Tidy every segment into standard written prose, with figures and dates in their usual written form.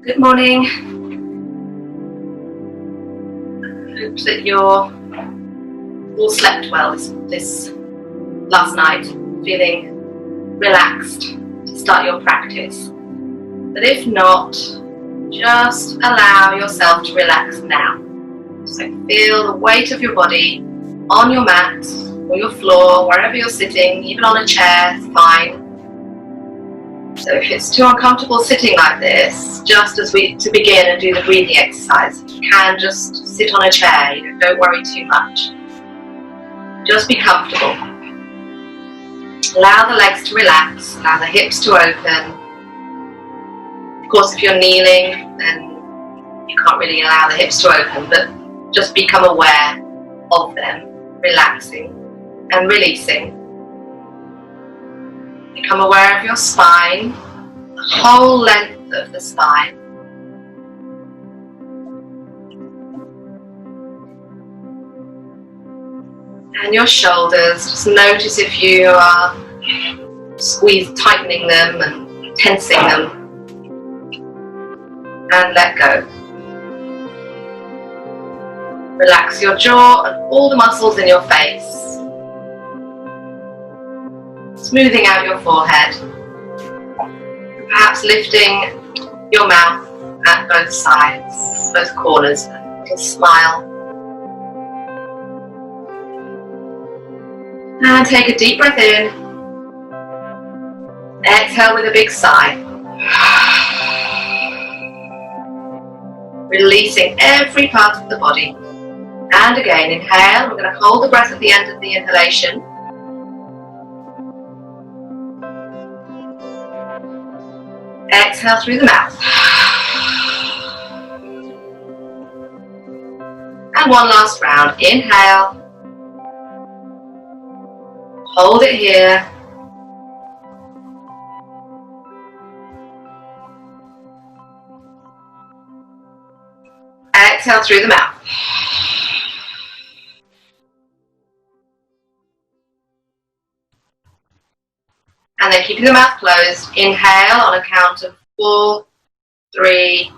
Good morning. Hope that you're all slept well this last night, feeling relaxed to start your practice. But if not, just allow yourself to relax now. So feel the weight of your body on your mat or your floor, wherever you're sitting, even on a chair, it's fine. So if it's too uncomfortable sitting like this, just as to begin and do the breathing exercise, you can just sit on a chair, don't worry too much. Just be comfortable. Allow the legs to relax, allow the hips to open. Of course, if you're kneeling, then you can't really allow the hips to open, but just become aware of them, relaxing and releasing. Become aware of your spine, the whole length of the spine. And your shoulders, just notice if you are tightening them and tensing them. And let go. Relax your jaw and all the muscles in your face. Smoothing out your forehead. Perhaps lifting your mouth at both sides, both corners. A little smile. And take a deep breath in. Exhale with a big sigh. Releasing every part of the body. And again, inhale. We're going to hold the breath at the end of the inhalation. Exhale through the mouth. And one last round. Inhale. Hold it here. Exhale through the mouth. And then keeping the mouth closed, inhale on a count of 4, 3,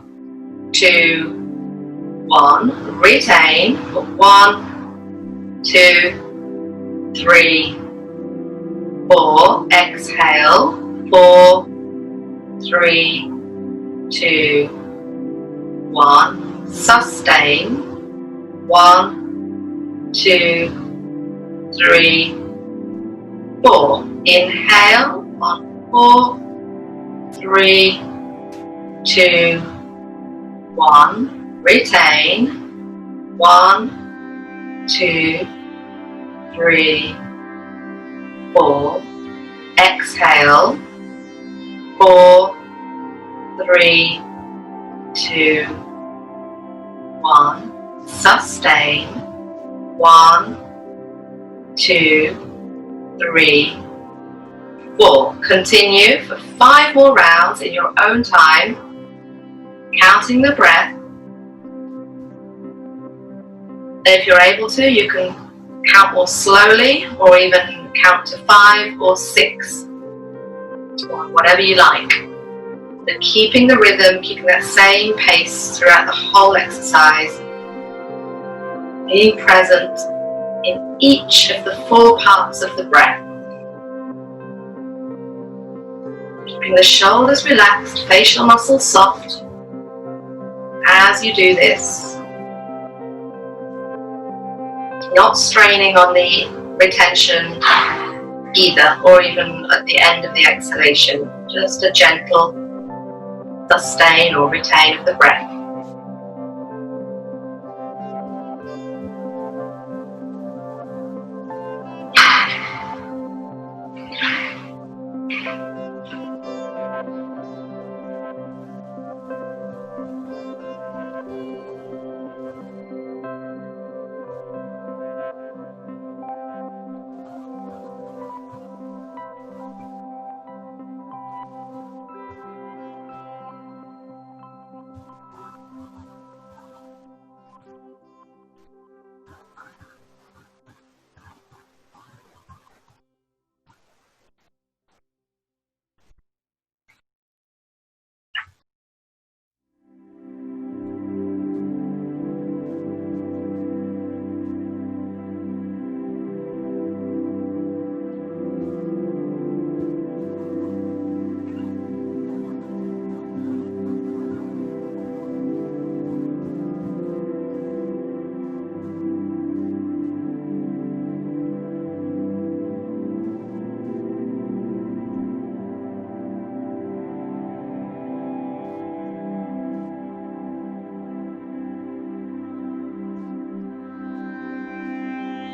2, 1. Retain for 1, 2, 3, 4. Exhale. 4, 3, 2, 1. Sustain. 1, 2, 3, 4. Inhale on 4, 3, 2, 1. Retain. 1, 2, 3, 4. Exhale. 4, 3, 2, 1. Sustain. 1, 2, 3, 4. Continue for 5 more rounds in your own time, counting the breath. If you're able to, you can count more slowly or even count to 5 or 6, or whatever you like. But keeping the rhythm, keeping that same pace throughout the whole exercise, being present in each of the 4 parts of the breath. Keeping the shoulders relaxed, facial muscles soft as you do this. Not straining on the retention either, or even at the end of the exhalation. Just a gentle sustain or retain of the breath.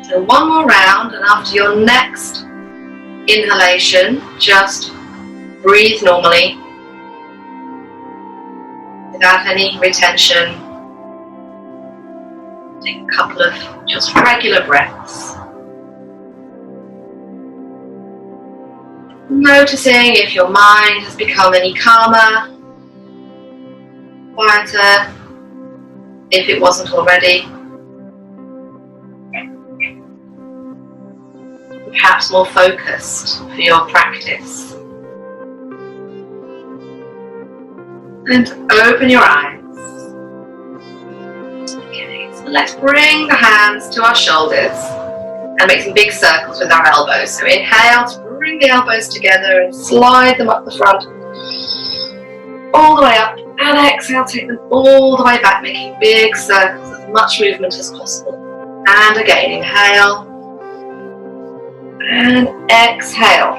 So one more round, and after your next inhalation, just breathe normally without any retention. Take a couple of just regular breaths. Noticing if your mind has become any calmer, quieter, if it wasn't already. Perhaps more focused for your practice. And open your eyes. Okay, so let's bring the hands to our shoulders and make some big circles with our elbows. So inhale to bring the elbows together and slide them up the front, all the way up, and exhale, take them all the way back, making big circles, as much movement as possible. And again, inhale. And exhale.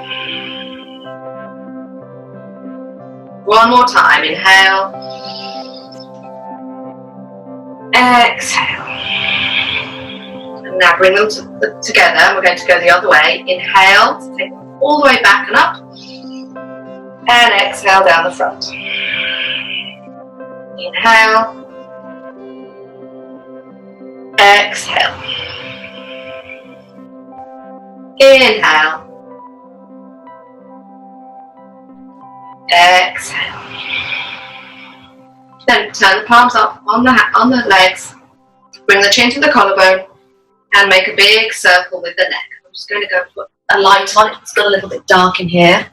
One more time. Inhale. Exhale. And now bring them together. We're going to go the other way. Inhale to take them all the way back and up. And exhale down the front. Inhale. Exhale. Inhale. Exhale. Then turn the palms up on the legs. Bring the chin to the collarbone and make a big circle with the neck. I'm just going to go put a light on it. It's got a little bit dark in here.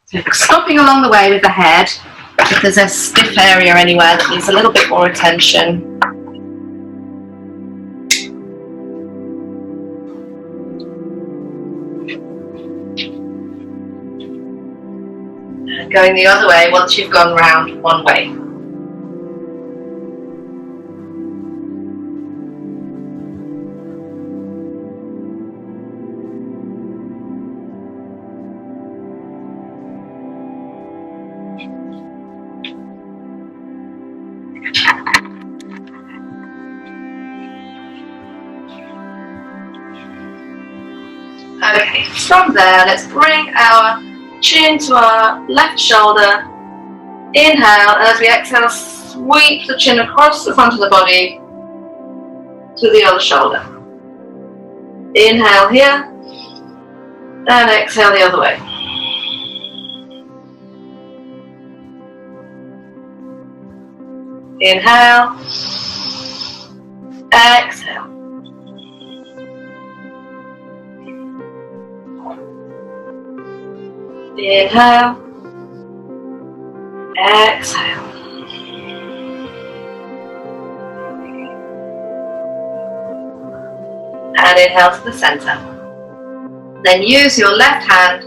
So stopping along the way with the head. If there's a stiff area anywhere that needs a little bit more attention, going the other way once you've gone round one way. Okay, from there, let's bring our chin to our left shoulder. Inhale, and as we exhale, sweep the chin across the front of the body to the other shoulder. Inhale here, and exhale the other way. Inhale, exhale. Inhale, exhale. And inhale to the center. Then use your left hand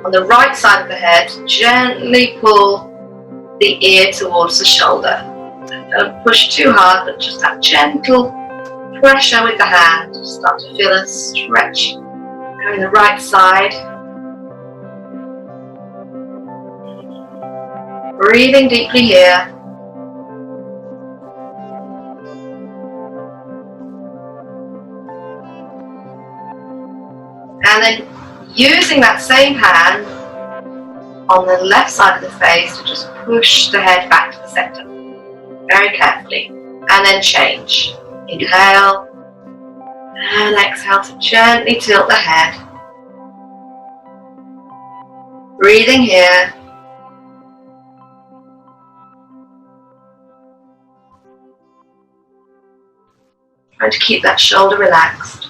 on the right side of the head, gently pull the ear towards the shoulder. Don't push too hard, but just that gentle pressure with the hand. Start to feel a stretch going the right side. Breathing deeply here. And then using that same hand on the left side of the face to just push the head back to the center. Very carefully. And then change. Inhale. And exhale to gently tilt the head. Breathing here. Trying to keep that shoulder relaxed.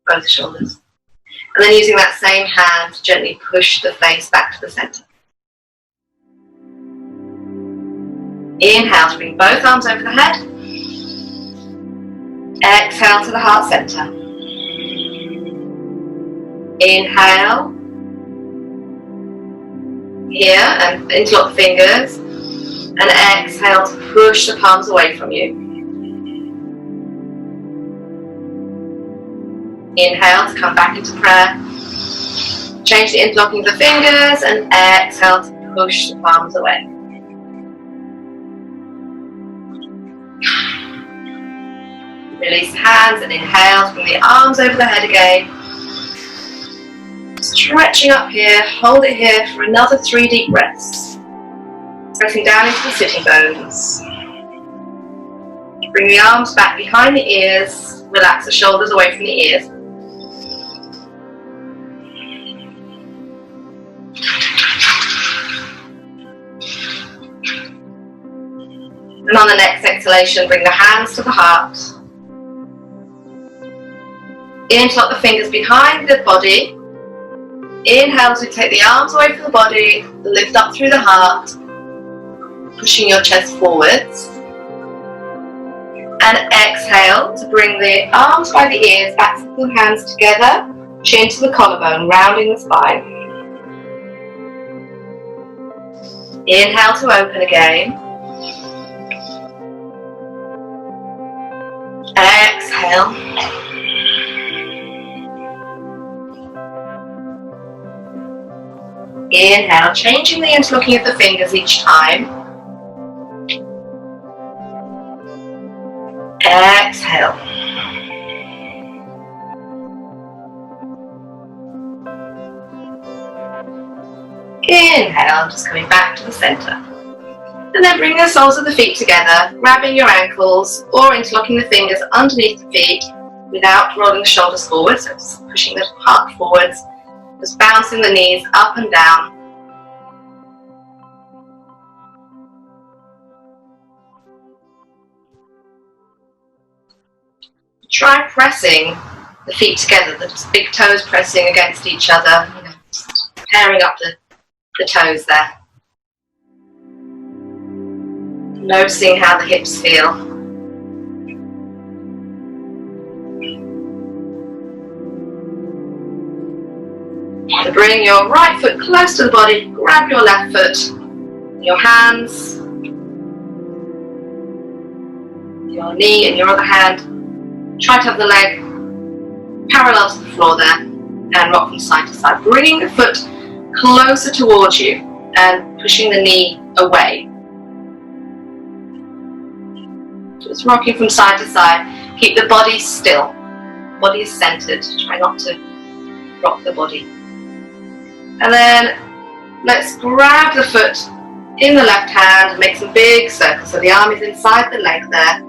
Both shoulders. And then using that same hand to gently push the face back to the center. Inhale to bring both arms over the head. Exhale to the heart center. Inhale. Here, and interlock the fingers. And exhale to push the palms away from you. Inhale to come back into prayer. Change the interlocking of the fingers and exhale to push the palms away. Release the hands and inhale. Bring the arms over the head again. Stretching up here. Hold it here for another 3 deep breaths. Pressing down into the sitting bones. Bring the arms back behind the ears. Relax the shoulders away from the ears. And on the next exhalation, bring the hands to the heart. Interlock the fingers behind the body. Inhale as we take the arms away from the body, lift up through the heart, pushing your chest forwards. And exhale to bring the arms by the ears, back to the hands together, chin to the collarbone, rounding the spine. Inhale to open again. Exhale. Inhale, changing the interlocking of the fingers each time. Exhale. Inhale, just coming back to the center. And then bring the soles of the feet together, grabbing your ankles or interlocking the fingers underneath the feet without rolling the shoulders forwards, so just pushing the heart forwards, just bouncing the knees up and down. Try pressing the feet together, the big toes pressing against each other, just pairing up the toes there. Noticing how the hips feel. To bring your right foot close to the body, grab your left foot, your hands, your knee and your other hand. Try to have the leg parallel to the floor there and rock from side to side. Bringing the foot closer towards you and pushing the knee away. Just rocking from side to side. Keep the body still. Body is centered. Try not to rock the body. And then let's grab the foot in the left hand and make some big circles. So the arm is inside the leg there.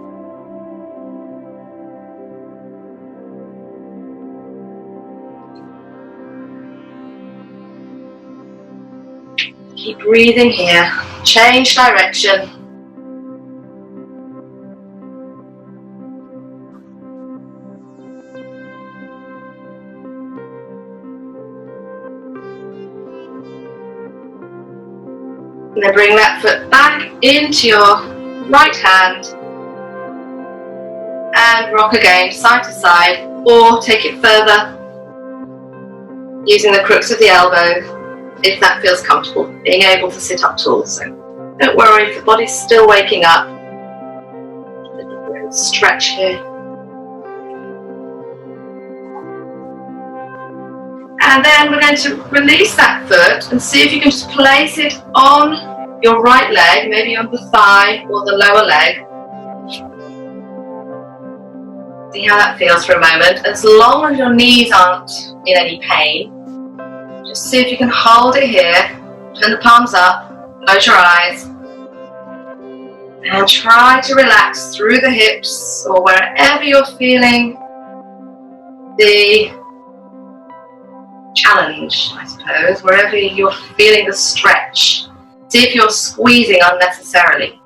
Keep breathing here. Change direction. And then bring that foot back into your right hand and rock again side to side, or take it further using the crooks of the elbow if that feels comfortable, being able to sit up tall. So don't worry if the body's still waking up. Stretch here. And then we're going to release that foot and see if you can just place it on your right leg, maybe on the thigh or the lower leg. See how that feels for a moment. As long as your knees aren't in any pain, just see if you can hold it here. Turn the palms up, close your eyes, and try to relax through the hips or wherever you're feeling the challenge, I suppose, wherever you're feeling the stretch. See if you're squeezing unnecessarily.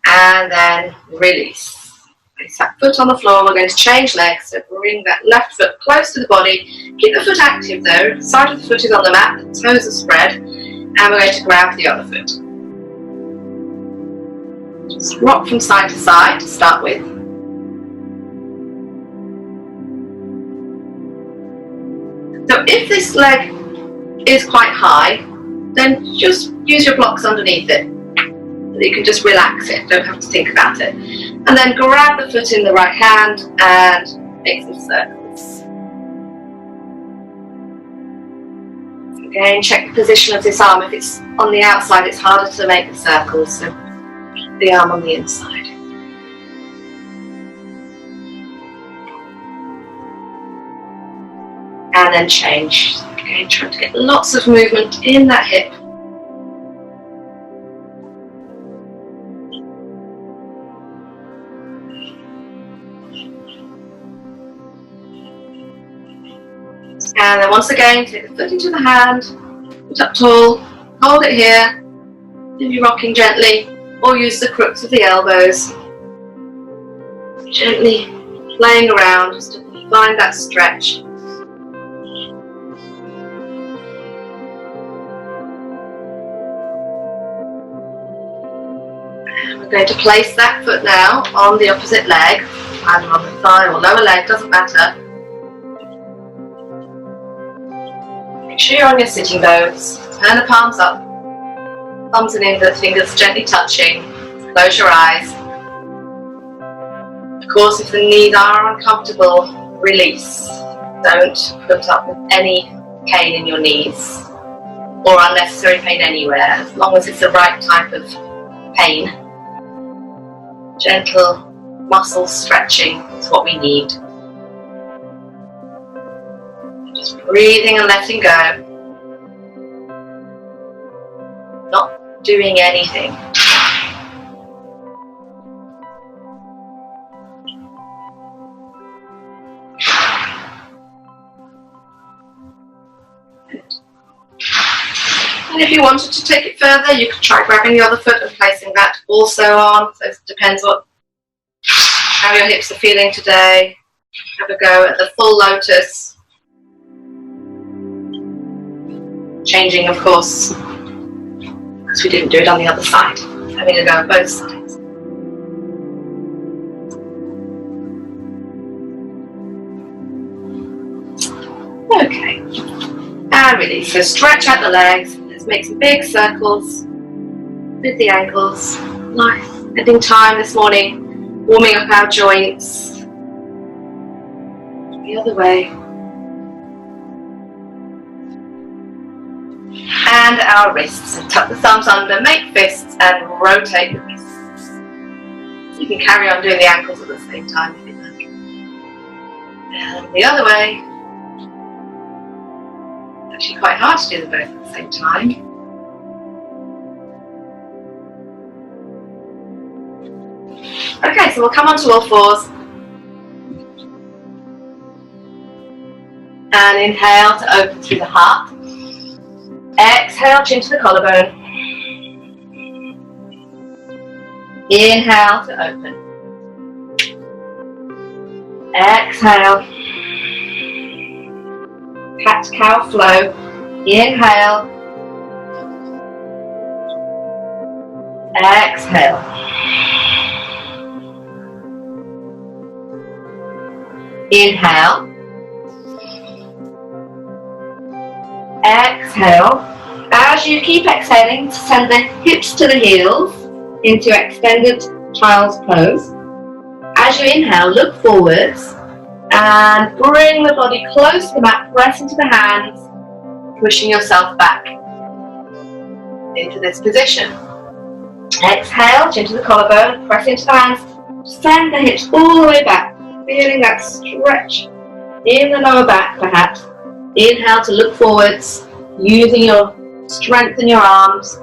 And then release. Place that foot on the floor. We're going to change legs, so bring that left foot close to the body. Keep the foot active though. The side of the foot is on the mat, the toes are spread, and we're going to grab the other foot. Just rock from side to side to start with. So if this leg is quite high, then just use your blocks underneath it. You can just relax it, don't have to think about it. And then grab the foot in the right hand and make some circles. Again, check the position of this arm. If it's on the outside, it's harder to make the circles, so keep the arm on the inside. And then change. Again, trying to get lots of movement in that hip. And then once again, take the foot into the hand, put up tall, hold it here, maybe rocking gently, or use the crooks of the elbows. Gently playing around just to find that stretch. And we're going to place that foot now on the opposite leg, either on the thigh or lower leg, doesn't matter. Make sure you're on your sitting bones. Turn the palms up, thumbs and index fingers gently touching. Close your eyes. Of course, if the knees are uncomfortable, release. Don't put up with any pain in your knees or unnecessary pain anywhere, as long as it's the right type of pain. Gentle muscle stretching is what we need. Just breathing and letting go. Not doing anything. And if you wanted to take it further, you could try grabbing the other foot and placing that also on. So it depends how your hips are feeling today. Have a go at the full lotus. Changing, of course, because we didn't do it on the other side. Having a go at both sides. Okay, and release. So stretch out the legs. Let's make some big circles with the ankles. Nice. Spending time this morning warming up our joints. The other way. And our wrists. So tuck the thumbs under, make fists, and rotate the wrists. You can carry on doing the ankles at the same time if you like. And the other way. It's actually quite hard to do them both at the same time. Okay, so we'll come onto all fours. And inhale to open through the heart. Exhale, chin to the collarbone. Inhale to open. Exhale. Cat-cow flow. Inhale. Exhale. Inhale. Exhale. As you keep exhaling, send the hips to the heels into extended child's pose. As you inhale, look forwards and bring the body close to the mat, press into the hands, pushing yourself back into this position. Exhale, chin to the collarbone, press into the hands, send the hips all the way back, feeling that stretch in the lower back perhaps. Inhale to look forwards, using your strength in your arms.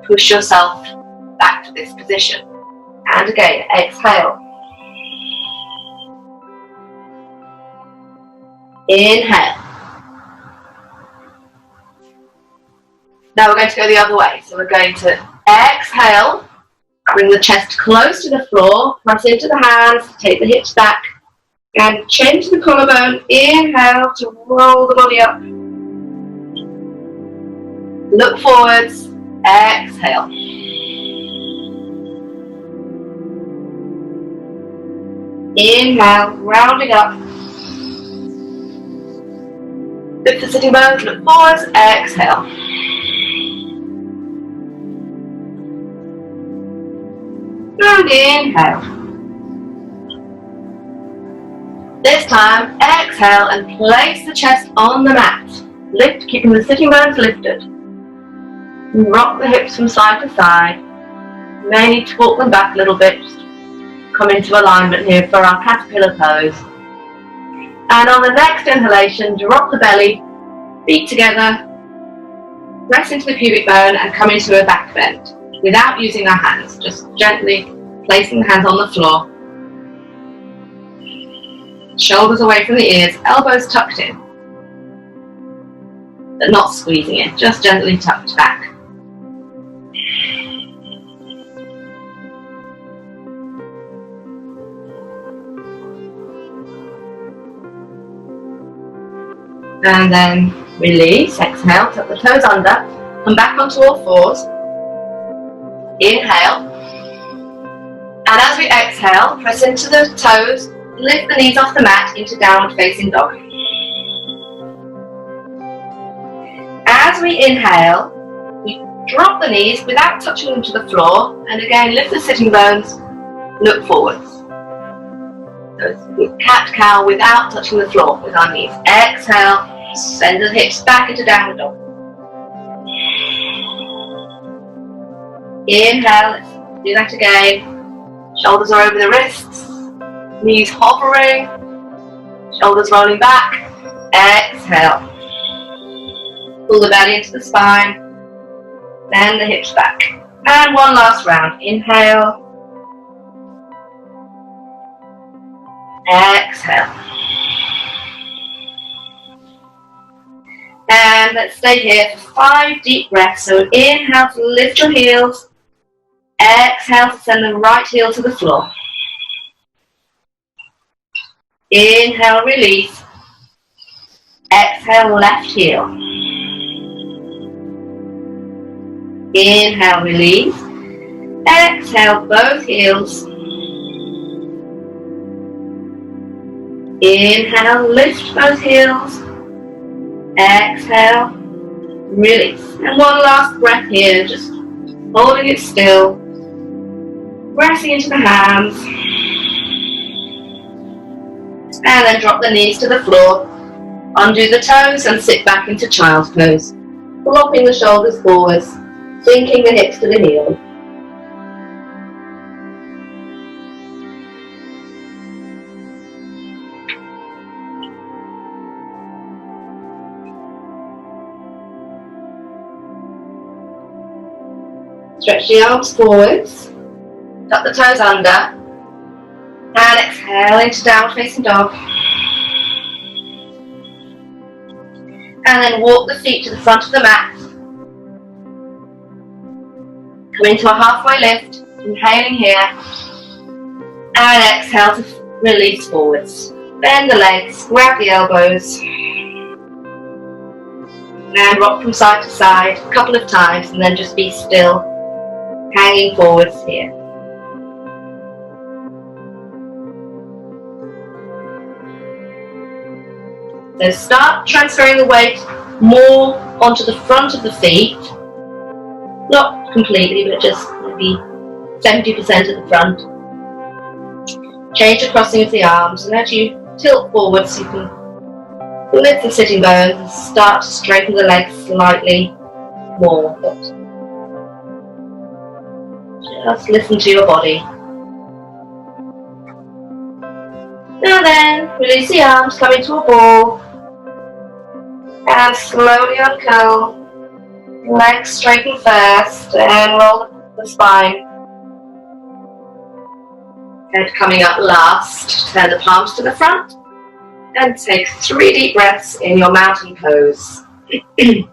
Push yourself back to this position. And again, exhale. Inhale. Now we're going to go the other way. So we're going to exhale, bring the chest close to the floor, press into the hands, take the hips back, and chin to the collarbone. Inhale to roll the body up. Look forwards. Exhale. Inhale, rounding up. Lift the sitting bones, look forwards. Exhale. And inhale. This time, exhale and place the chest on the mat. Lift, keeping the sitting bones lifted. Rock the hips from side to side. You may need to walk them back a little bit. Just come into alignment here for our caterpillar pose. And on the next inhalation, drop the belly, feet together, press into the pubic bone and come into a back bend without using our hands, just gently placing the hands on the floor. Shoulders away from the ears, elbows tucked in, but not squeezing it, just gently tucked back. And then release, exhale, tuck the toes under, come back onto all fours. Inhale. And as we exhale, press into the toes, lift the knees off the mat into downward facing dog. As we inhale, we drop the knees without touching them to the floor, and again lift the sitting bones, look forwards. So cat-cow without touching the floor with our knees. Exhale, send the hips back into downward dog. Inhale, let's do that again. Shoulders are over the wrists, knees hovering, shoulders rolling back. Exhale. Pull the belly into the spine, then the hips back. And one last round. Inhale. Exhale. And let's stay here for 5 deep breaths. So inhale to lift your heels. Exhale to send the right heel to the floor. Inhale, release. Exhale, left heel. Inhale, release. Exhale, both heels. Inhale, lift both heels. Exhale, release. And one last breath here, just holding it still. Pressing into the hands. And then drop the knees to the floor. Undo the toes and sit back into child's pose. Flopping the shoulders forwards, sinking the hips to the heels. Stretch the arms forwards, tuck the toes under, and exhale into downward facing dog. And then walk the feet to the front of the mat. Come into a halfway lift, inhaling here, and exhale to release forwards. Bend the legs, grab the elbows, and rock from side to side a couple of times, and then just be still. Hanging forwards here. So start transferring the weight more onto the front of the feet. Not completely, but just maybe 70% at the front. Change the crossing of the arms, and as you tilt forwards, you can lift the sitting bones and start to straighten the legs slightly more. Just listen to your body. Now then, release the arms, come into a ball. And slowly uncurl. Legs straighten first and roll the spine. Head coming up last. Turn the palms to the front. And take 3 deep breaths in your mountain pose. Looking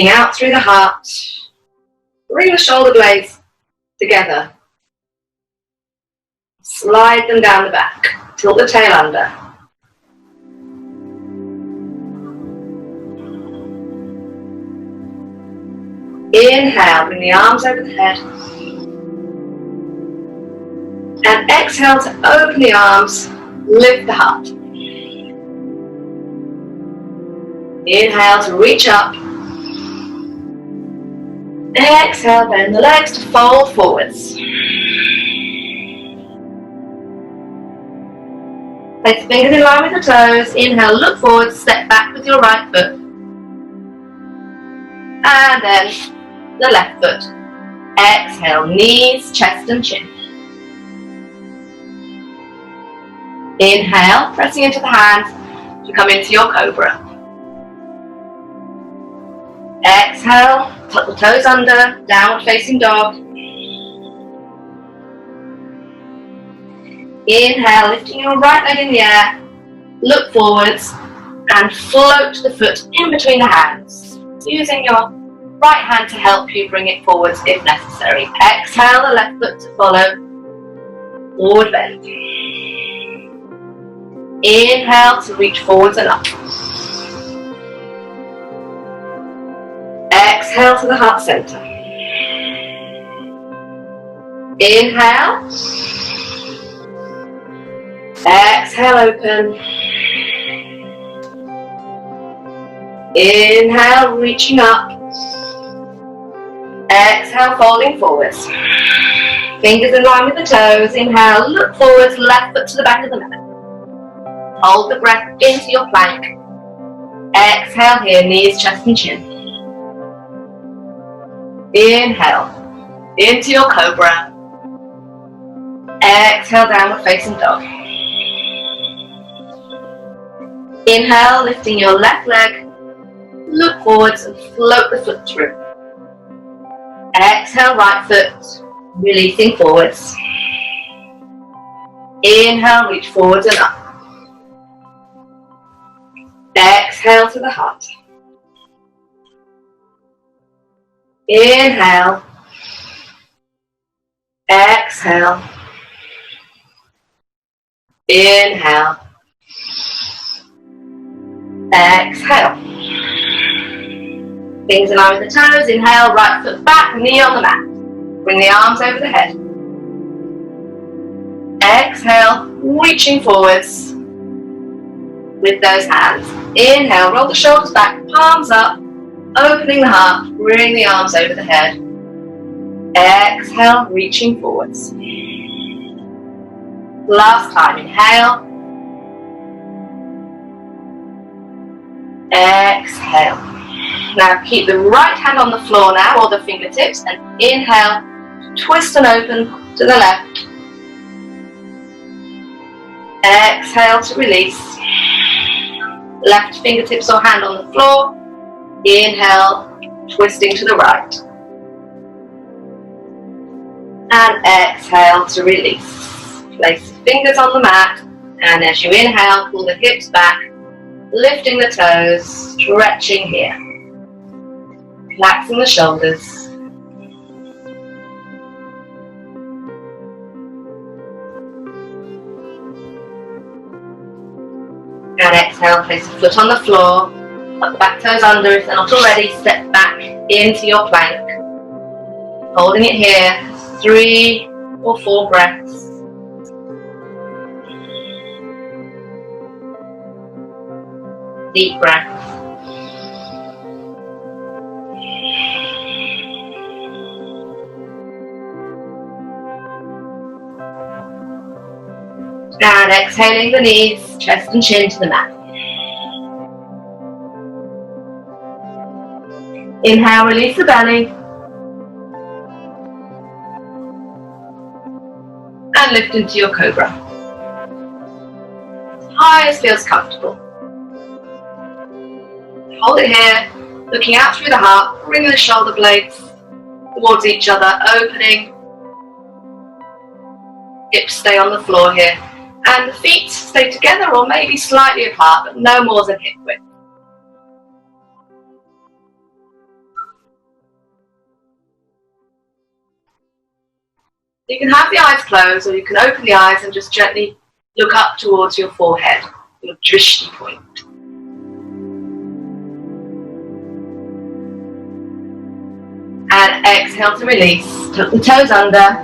out through the heart. Bring the shoulder blades together. Slide them down the back. Tilt the tail under. Inhale, bring the arms over the head. And exhale to open the arms, lift the heart. Inhale to reach up. Exhale, bend the legs to fold forwards. Place the fingers in line with the toes. Inhale, look forward, step back with your right foot. And then the left foot. Exhale, knees, chest and chin. Inhale, pressing into the hands to come into your cobra. Exhale, tuck the toes under, downward facing dog. Inhale, lifting your right leg in the air, look forwards and float the foot in between the hands, using your right hand to help you bring it forwards if necessary. Exhale, the left foot to follow, forward bend. Inhale to reach forwards and up. Exhale to the heart center. Inhale. Exhale, open. Inhale, reaching up. Exhale, folding forwards. Fingers in line with the toes. Inhale, look forwards, left foot to the back of the mat. Hold the breath into your plank. Exhale here, knees, chest and chin. Inhale, into your cobra. Exhale, downward facing dog. Inhale, lifting your left leg, look forwards and float the foot through. Exhale, right foot, releasing forwards. Inhale, reach forwards and up. Exhale to the heart. Inhale. Exhale. Inhale. Exhale. Fingers in line with the toes. Inhale, right foot back, knee on the mat. Bring the arms over the head. Exhale, reaching forwards with those hands. Inhale, roll the shoulders back, palms up, opening the heart, bring the arms over the head. Exhale, reaching forwards. Last time, inhale. Exhale. Now keep the right hand on the floor now, or the fingertips, and inhale, twist and open to the left. Exhale to release. Left fingertips or hand on the floor. Inhale, twisting to the right. And exhale to release. Place the fingers on the mat, and as you inhale, pull the hips back, lifting the toes, stretching here. Relaxing the shoulders. And exhale, place the foot on the floor, tuck the back toes under if they're not already, step back into your plank. Holding it here, 3 or 4 breaths. Deep breath. And exhaling the knees, chest and chin to the mat. Inhale, release the belly. And lift into your cobra. As high as feels comfortable. Hold it here, looking out through the heart, bringing the shoulder blades towards each other, opening. Hips stay on the floor here. And the feet stay together or maybe slightly apart, but no more than hip width. You can have the eyes closed, or you can open the eyes and just gently look up towards your forehead, your drishti point. And exhale to release. Tuck the toes under.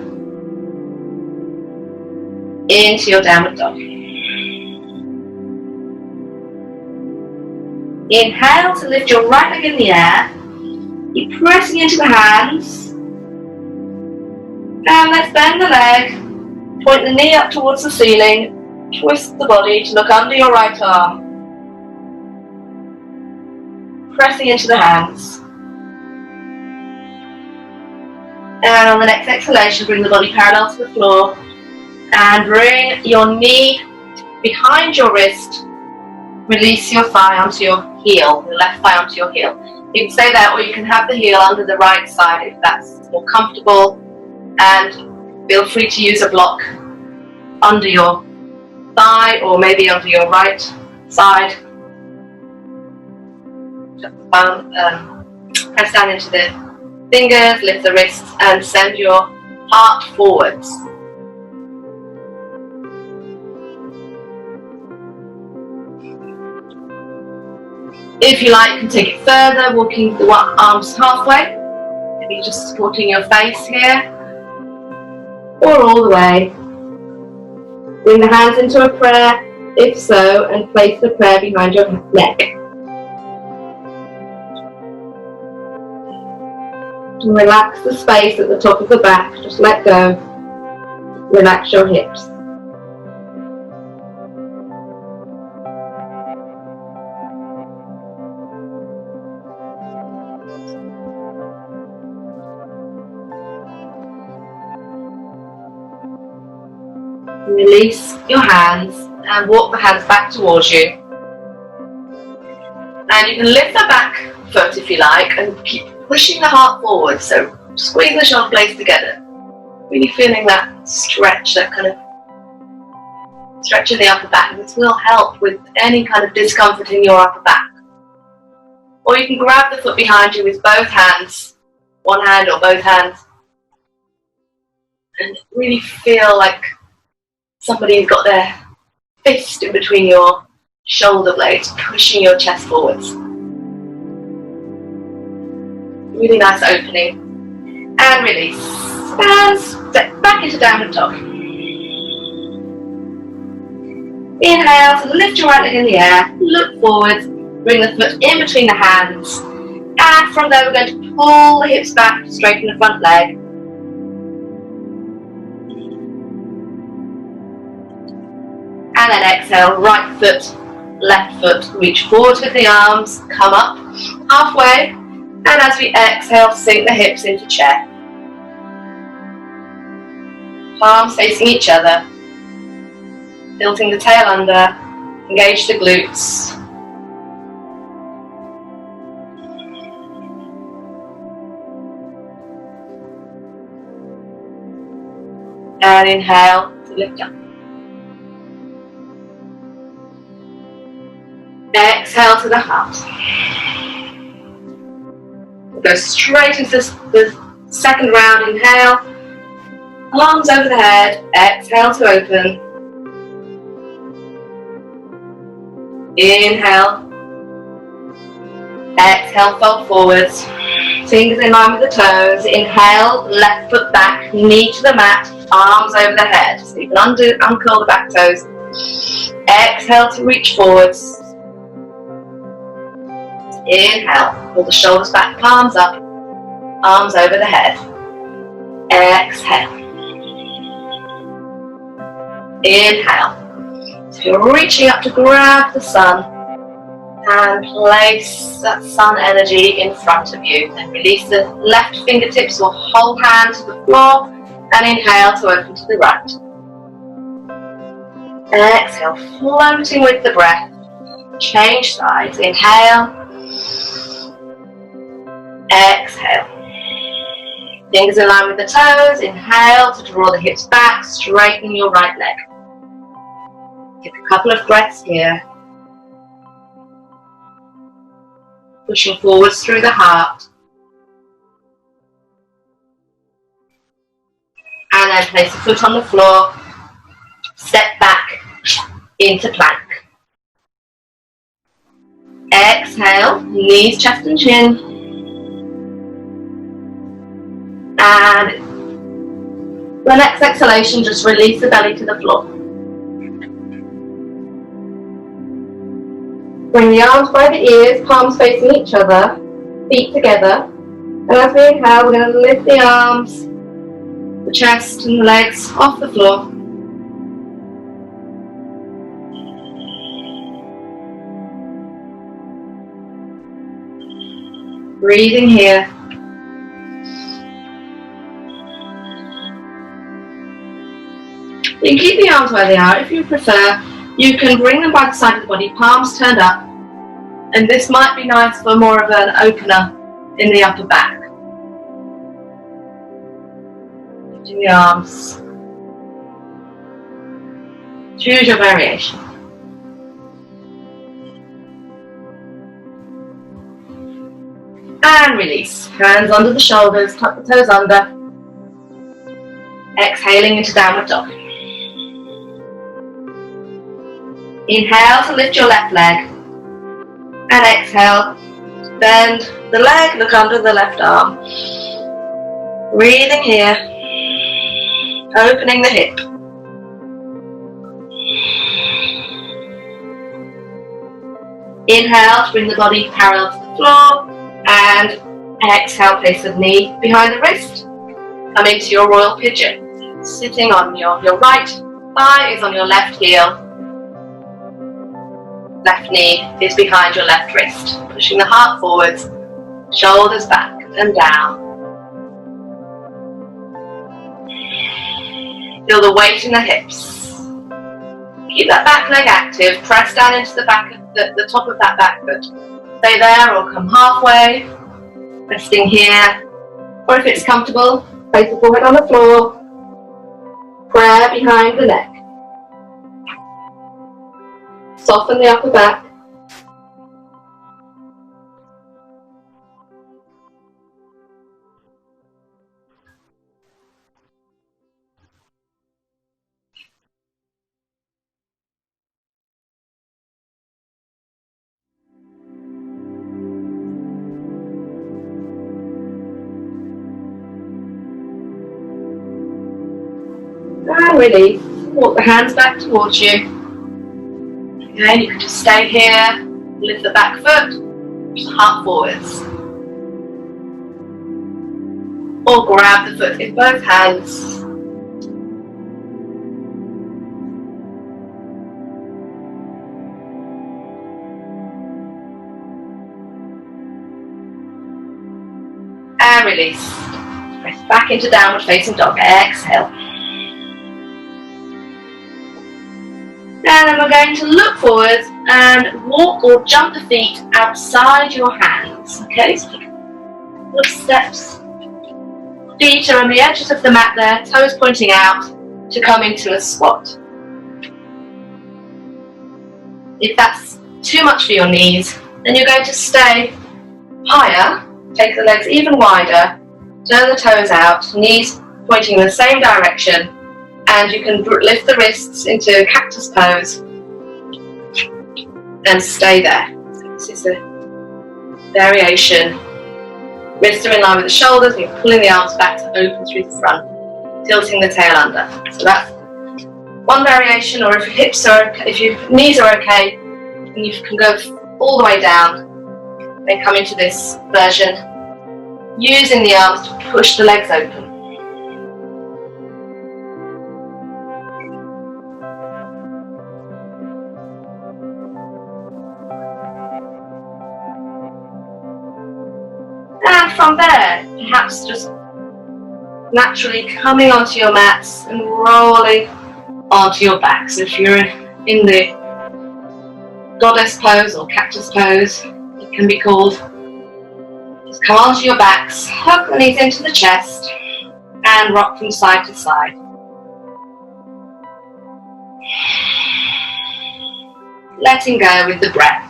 Into your downward dog. Inhale to lift your right leg in the air. Keep pressing into the hands. And let's bend the leg. Point the knee up towards the ceiling. Twist the body to look under your right arm. Pressing into the hands. And on the next exhalation, bring the body parallel to the floor. And bring your knee behind your wrist. Release your thigh onto your heel, your left thigh onto your heel. You can stay there, or you can have the heel under the right side if that's more comfortable. And feel free to use a block under your thigh or maybe under your right side. Press down into the fingers, lift the wrists and send your heart forwards. If you like, you can take it further, walking the arms halfway, maybe just supporting your face here, or all the way. Bring the hands into a prayer, if so, and place the prayer behind your neck. And relax the space at the top of the back, just let go. Relax your hips. Release your hands and walk the hands back towards you. And you can lift the back foot if you like and keep pushing the heart forward. So squeeze the shoulder blades together. Really feeling that stretch, that kind of stretch of the upper back. This will help with any kind of discomfort in your upper back. Or you can grab the foot behind you with both hands, one hand or both hands, and really feel like somebody's got their fist in between your shoulder blades, pushing your chest forwards. Really nice opening. And release. And step back into downward dog. Inhale, so lift your right leg in the air, look forwards, bring the foot in between the hands. And from there we're going to pull the hips back to straighten the front leg. And then exhale, right foot, left foot, reach forward with the arms, come up halfway, and as we exhale, sink the hips into chair. Palms facing each other, tilting the tail under, engage the glutes. And inhale to lift up. Exhale to the heart. We'll go straight into the second round. Inhale, arms over the head. Exhale to open. Inhale. Exhale, fold forwards. Fingers in line with the toes. Inhale, left foot back, knee to the mat, arms over the head. So you can uncurl the back toes. Exhale to reach forwards. Inhale, pull the shoulders back, palms up, arms over the head. Exhale. Inhale. So you're reaching up to grab the sun and place that sun energy in front of you. Then release the left fingertips or whole hand to the floor and inhale to open to the right. Exhale, floating with the breath. Change sides. Inhale. Exhale. Fingers in line with the toes. Inhale to draw the hips back, straighten your right leg. Take a couple of breaths here. Pushing forwards through the heart. And then place the foot on the floor. Step back into plank. Exhale, knees, chest and chin. And the next exhalation, just release the belly to the floor. Bring the arms by the ears, palms facing each other, feet together. And as we inhale, we're going to lift the arms, the chest and the legs off the floor. Breathing here. You can keep the arms where they are. If you prefer, you can bring them by the side of the body, palms turned up, and this might be nice for more of an opener in the upper back. Lifting the arms. Choose your variation. And release. Hands under the shoulders, tuck the toes under. Exhaling into downward dog. Inhale to lift your left leg. And exhale, bend the leg, look under the left arm. Breathing here. Opening the hip. Inhale to bring the body parallel to the floor. And exhale, place the knee behind the wrist. Come into your royal pigeon. Sitting on your right thigh is on your left heel. Left knee is behind your left wrist. Pushing the heart forwards, shoulders back and down. Feel the weight in the hips. Keep that back leg active. Press down into the back of the top of that back foot. Stay there or come halfway, resting here, or if it's comfortable, place the forehead on the floor, prayer behind the neck. Soften the upper back. And release. Walk the hands back towards you. Okay, you can just stay here, lift the back foot, just heart forwards. Or grab the foot in both hands. And release. Press back into downward facing dog. Exhale. And then we're going to look forwards and walk or jump the feet outside your hands. Okay, so little steps. Feet are on the edges of the mat there, toes pointing out to come into a squat. If that's too much for your knees, then you're going to stay higher, take the legs even wider, turn the toes out, knees pointing in the same direction. And you can lift the wrists into cactus pose and stay there. So this is the variation. Wrists are in line with the shoulders, and you're pulling the arms back to open through the front, tilting the tail under. So that's one variation, or if your hips are okay, if your knees are okay, and you can go all the way down, then come into this version, using the arms to push the legs open. And from there, perhaps just naturally coming onto your mats and rolling onto your back. So if you're in the goddess pose or cactus pose, it can be called, just come onto your backs, hug the knees into the chest and rock from side to side. Letting go with the breath.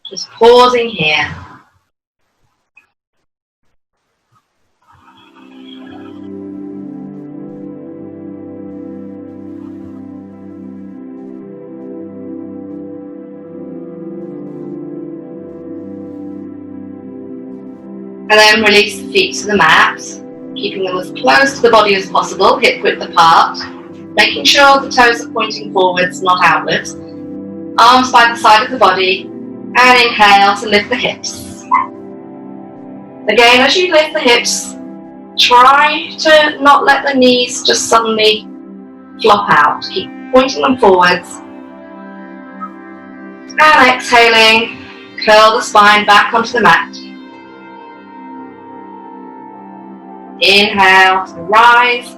Just pausing here. And then release the feet to the mat, keeping them as close to the body as possible, hip width apart, making sure the toes are pointing forwards, not outwards. Arms by the side of the body, and inhale to lift the hips. Again, as you lift the hips, Try to not let the knees just suddenly flop out. Keep pointing them forwards. And exhaling, curl the spine back onto the mat. Inhale to rise.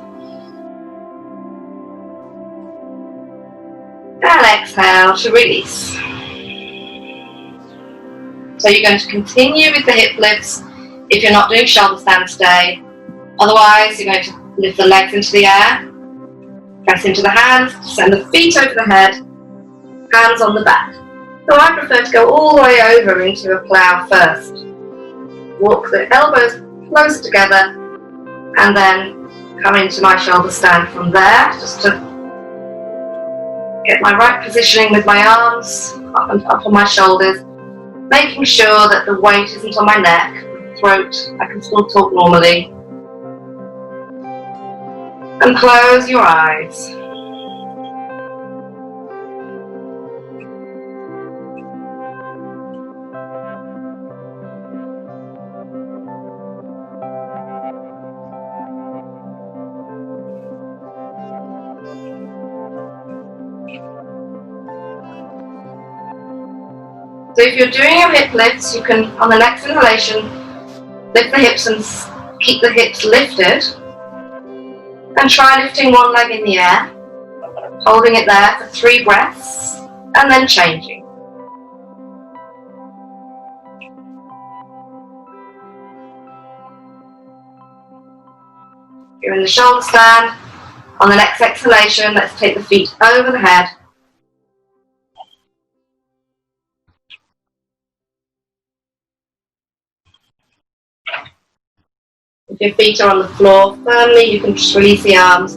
And exhale to release. So you're going to continue with the hip lifts if you're not doing shoulder stand today. Otherwise, you're going to lift the legs into the air, press into the hands, send the feet over the head, hands on the back. So I prefer to go all the way over into a plough first. Walk the elbows closer together and then come into my shoulder stand from there, just to get my right positioning with my arms up on my shoulders, making sure that the weight isn't on my neck, throat. I can still talk normally. And close your eyes. So if you're doing your hip lifts, you can, on the next inhalation, lift the hips and keep the hips lifted. And try lifting one leg in the air, holding it there for 3 breaths, and then changing. You're in the shoulder stand. On the next exhalation, let's take the feet over the head. If your feet are on the floor firmly, you can just release the arms,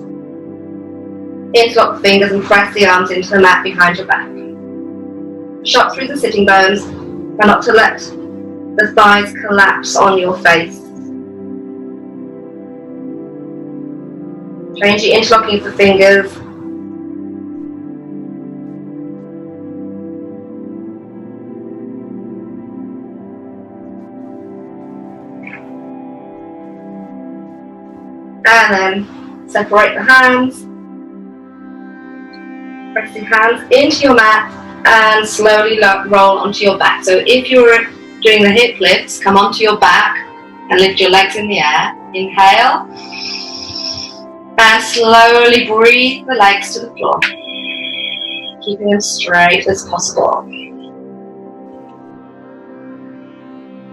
interlock the fingers and press the arms into the mat behind your back. Shot through the sitting bones, try not to let the thighs collapse on your face. Change the interlocking of the fingers. And then separate the hands. Press your hands into your mat and slowly roll onto your back. So if you're doing the hip lifts, come onto your back and lift your legs in the air. Inhale. And slowly breathe the legs to the floor, keeping them straight as possible.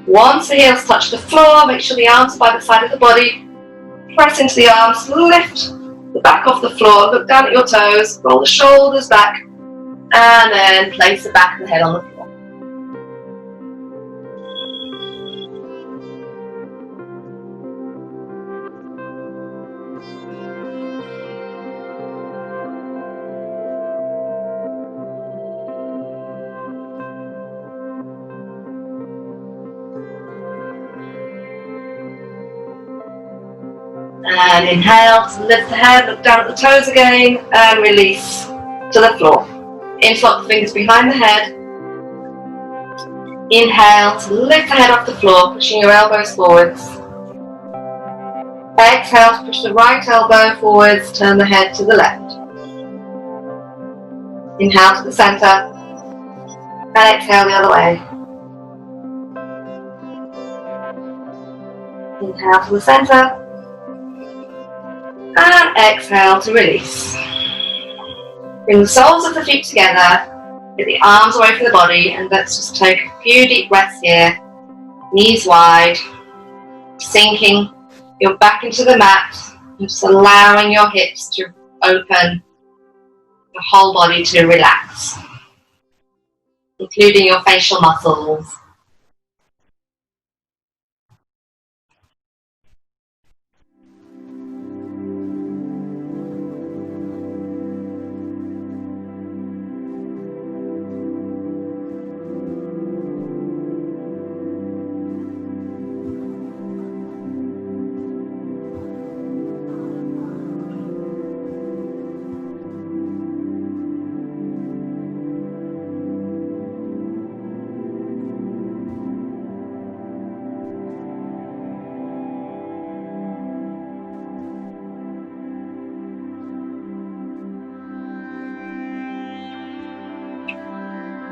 Once the heels touch the floor, make sure the arms are by the side of the body. Press into the arms, lift the back off the floor, look down at your toes, roll the shoulders back, and then place the back of the head on the floor. And inhale to lift the head, look down at the toes again, and release to the floor. Interlock the fingers behind the head. Inhale to lift the head off the floor, pushing your elbows forwards. Exhale to push the right elbow forwards, turn the head to the left. Inhale to the center, and exhale the other way. Inhale to the center, and exhale to release. Bring the soles of the feet together, get the arms away from the body, and let's just take a few deep breaths here. Knees wide, sinking your back into the mat, and just allowing your hips to open, your whole body to relax, including your facial muscles.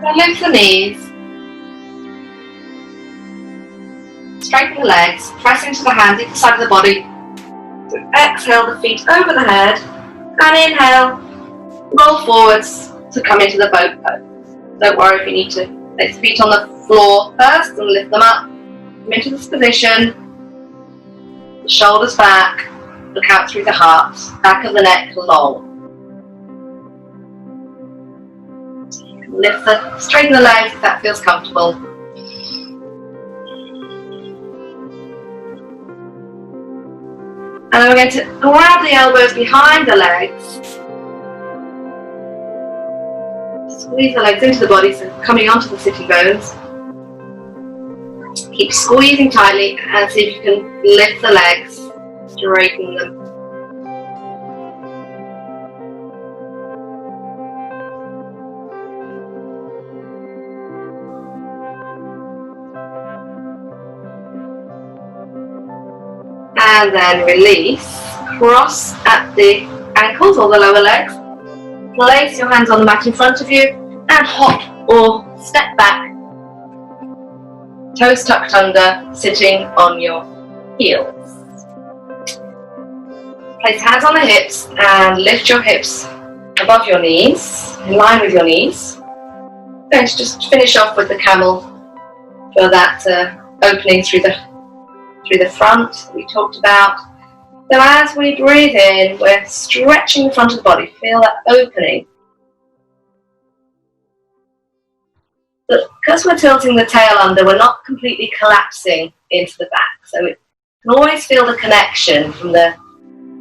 And lift the knees. Straighten the legs, press into the hands either side of the body. So exhale the feet over the head, and inhale, roll forwards to come into the boat pose. Don't worry if you need to place the feet on the floor first and lift them up. Come into this position, the shoulders back, look out through the heart, back of the neck long. So you can straighten the legs if that feels comfortable. And then we're going to grab the elbows behind the legs. Squeeze the legs into the body, so coming onto the sitting bones. Keep squeezing tightly and see if you can lift the legs, straighten them. And then release, cross at the ankles or the lower legs, place your hands on the mat in front of you and hop or step back, toes tucked under, sitting on your heels. Place hands on the hips and lift your hips above your knees, in line with your knees. Going to just finish off with the camel for that opening through the front that we talked about. So as we breathe in, we're stretching the front of the body. Feel that opening. But because we're tilting the tail under, we're not completely collapsing into the back. So we can always feel the connection from the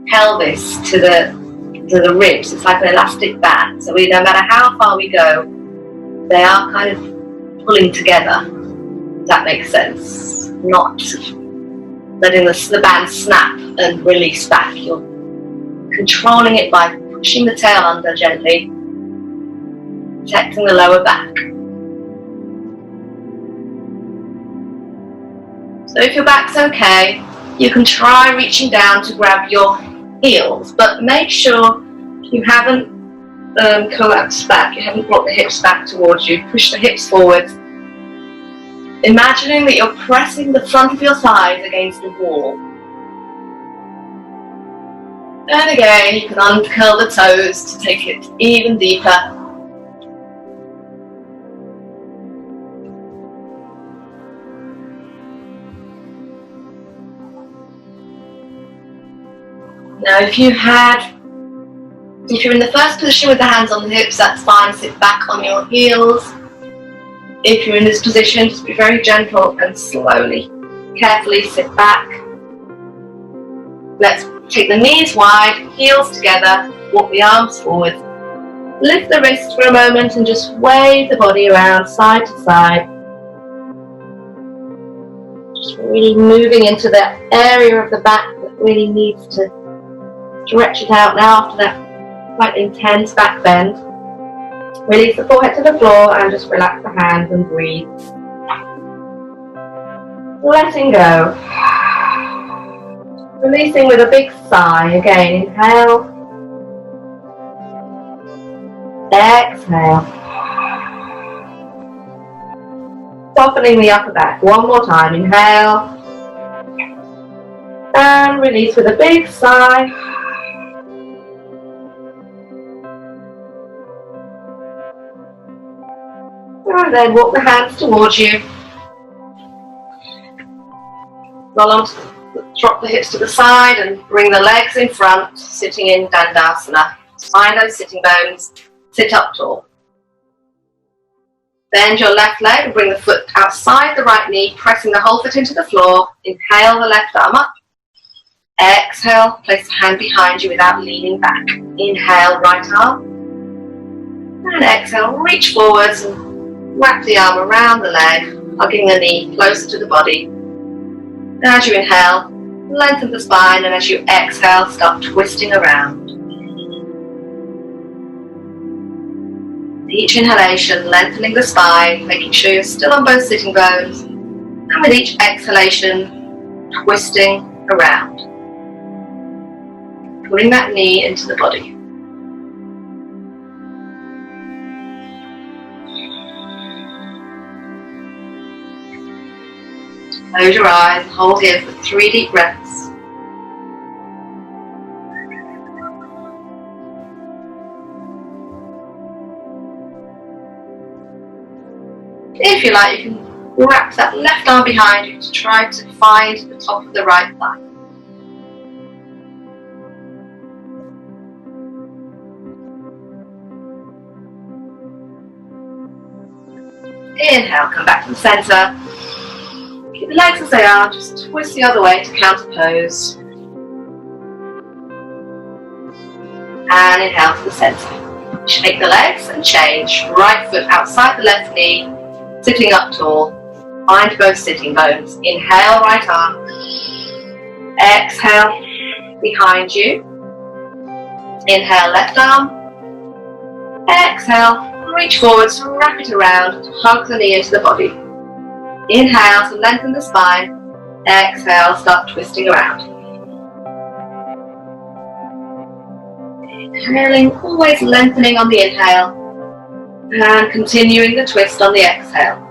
pelvis to the ribs. It's like an elastic band. So no matter how far we go, they are kind of pulling together. If that makes sense. Not letting the band snap and release back. You're controlling it by pushing the tail under gently, protecting the lower back. So if your back's okay, you can try reaching down to grab your heels, but make sure you haven't collapsed back, you haven't brought the hips back towards you. Push the hips forward, imagining that you're pressing the front of your thighs against the wall. And again, you can uncurl the toes to take it even deeper. Now if you're in the first position with the hands on the hips, that's fine, sit back on your heels. If you're in this position, just be very gentle and slowly, carefully sit back. Let's take the knees wide, heels together, walk the arms forward. Lift the wrists for a moment and just wave the body around side to side. Just really moving into that area of the back that really needs to stretch it out now after that quite intense back bend. Release the forehead to the floor and just relax the hands and breathe. Letting go. Releasing with a big sigh. Again, inhale. Exhale. Softening the upper back. One more time. Inhale. And release with a big sigh. And then walk the hands towards you. Roll on, drop the hips to the side and bring the legs in front, sitting in Dandasana. Find those sitting bones, sit up tall. Bend your left leg and bring the foot outside the right knee, pressing the whole foot into the floor. Inhale the left arm up. Exhale, place the hand behind you without leaning back. Inhale, right arm. And exhale, reach forwards and wrap the arm around the leg, hugging the knee closer to the body. As you inhale, lengthen the spine, and as you exhale, start twisting around. Each inhalation, lengthening the spine, making sure you're still on both sitting bones, and with each exhalation, twisting around. Pulling that knee into the body. Close your eyes and hold here for 3 deep breaths. If you like, you can wrap that left arm behind you to try to find the top of the right thigh. Inhale, come back to the center. Keep the legs as they are, just twist the other way to counter pose. And inhale to the center. Shake the legs and change. Right foot outside the left knee, sitting up tall. Find both sitting bones. Inhale, right arm. Exhale, behind you. Inhale, left arm. Exhale, reach forwards, wrap it around, hug the knee into the body. Inhale to lengthen the spine. Exhale, start twisting around. Inhaling, always lengthening on the inhale. And continuing the twist on the exhale.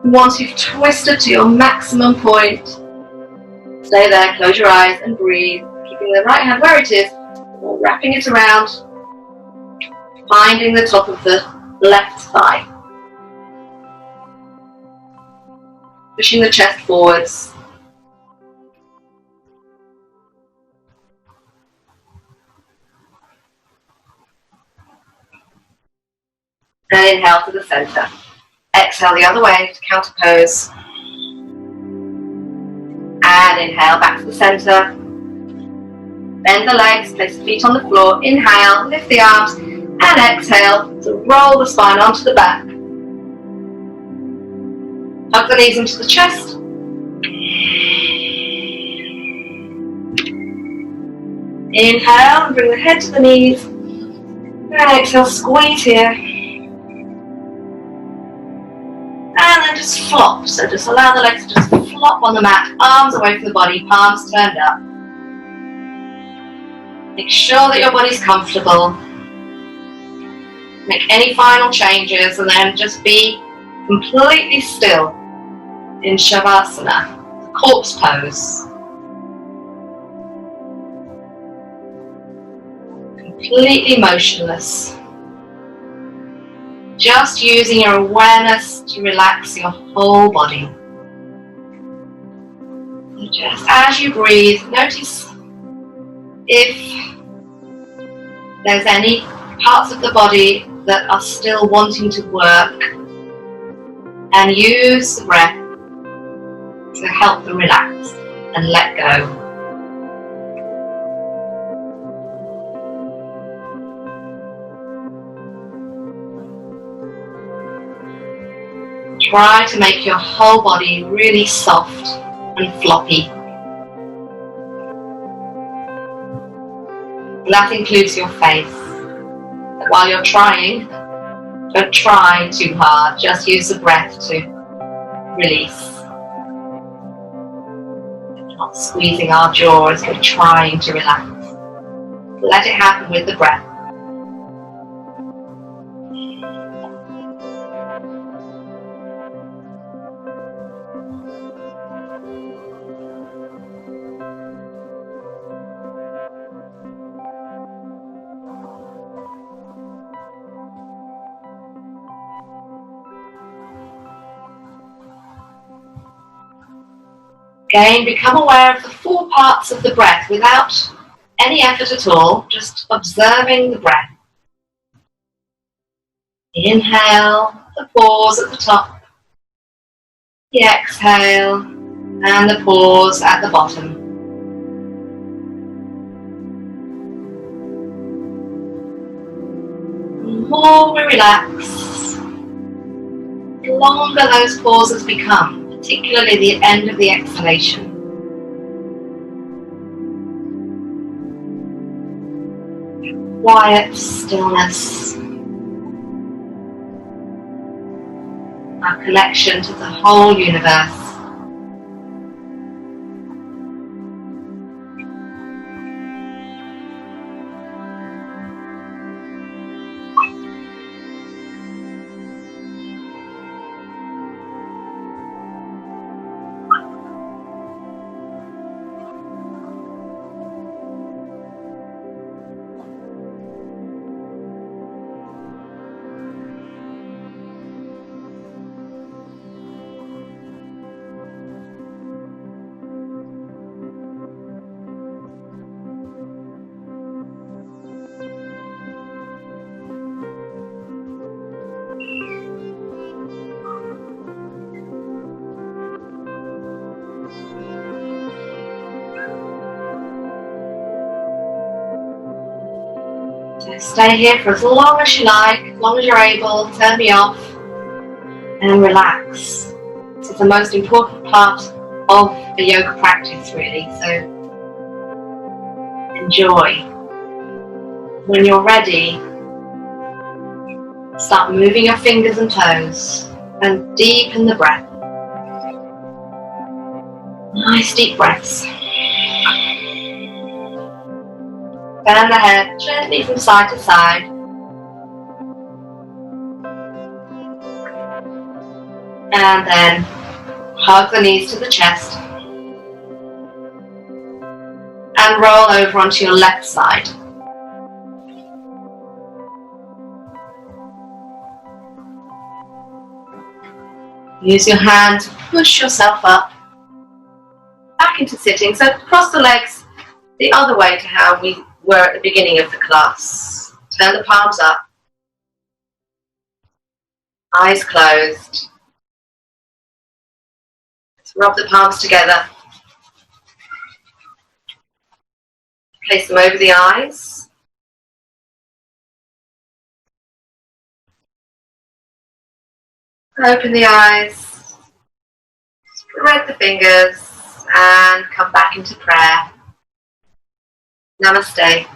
Once you've twisted to your maximum point, stay there, close your eyes and breathe, keeping the right hand where it is, or wrapping it around, finding the top of the left thigh. Pushing the chest forwards. And inhale to the center. Exhale the other way to counter pose. And inhale back to the center. Bend the legs, place the feet on the floor. Inhale, lift the arms, and exhale to roll the spine onto the back. Hug the knees into the chest. Inhale and bring the head to the knees. And exhale, squeeze here. And then just flop. So just allow the legs to just flop on the mat, arms away from the body, palms turned up. Make sure that your body's comfortable. Make any final changes and then just be completely still in Shavasana, corpse pose. Completely motionless. Just using your awareness to relax your whole body. And just as you breathe, notice if there's any parts of the body that are still wanting to work, and use the breath to help them relax and let go. Try to make your whole body really soft and floppy. And that includes your face. But while you're trying, don't try too hard, just use the breath to release. We're not squeezing our jaw as we're trying to relax. Let it happen with the breath. Again, become aware of the 4 parts of the breath without any effort at all, just observing the breath. Inhale, the pause at the top, the exhale, and the pause at the bottom. The more we relax, the longer those pauses become, particularly the end of the exhalation. Quiet stillness. Our connection to the whole universe. stay here for as long as you like, as long as you're able. Turn me off and relax. This is the most important part of the yoga practice, really, so enjoy. When you're ready, start moving your fingers and toes and deepen the breath. Nice deep breaths. Turn the head gently from side to side. And then hug the knees to the chest. And roll over onto your left side. Use your hand to push yourself up, back into sitting. So cross the legs the other way to how we were at the beginning of the class. Turn the palms up, eyes closed. Let's rub the palms together. Place them over the eyes. Open the eyes. Spread the fingers and come back into prayer. Namaste.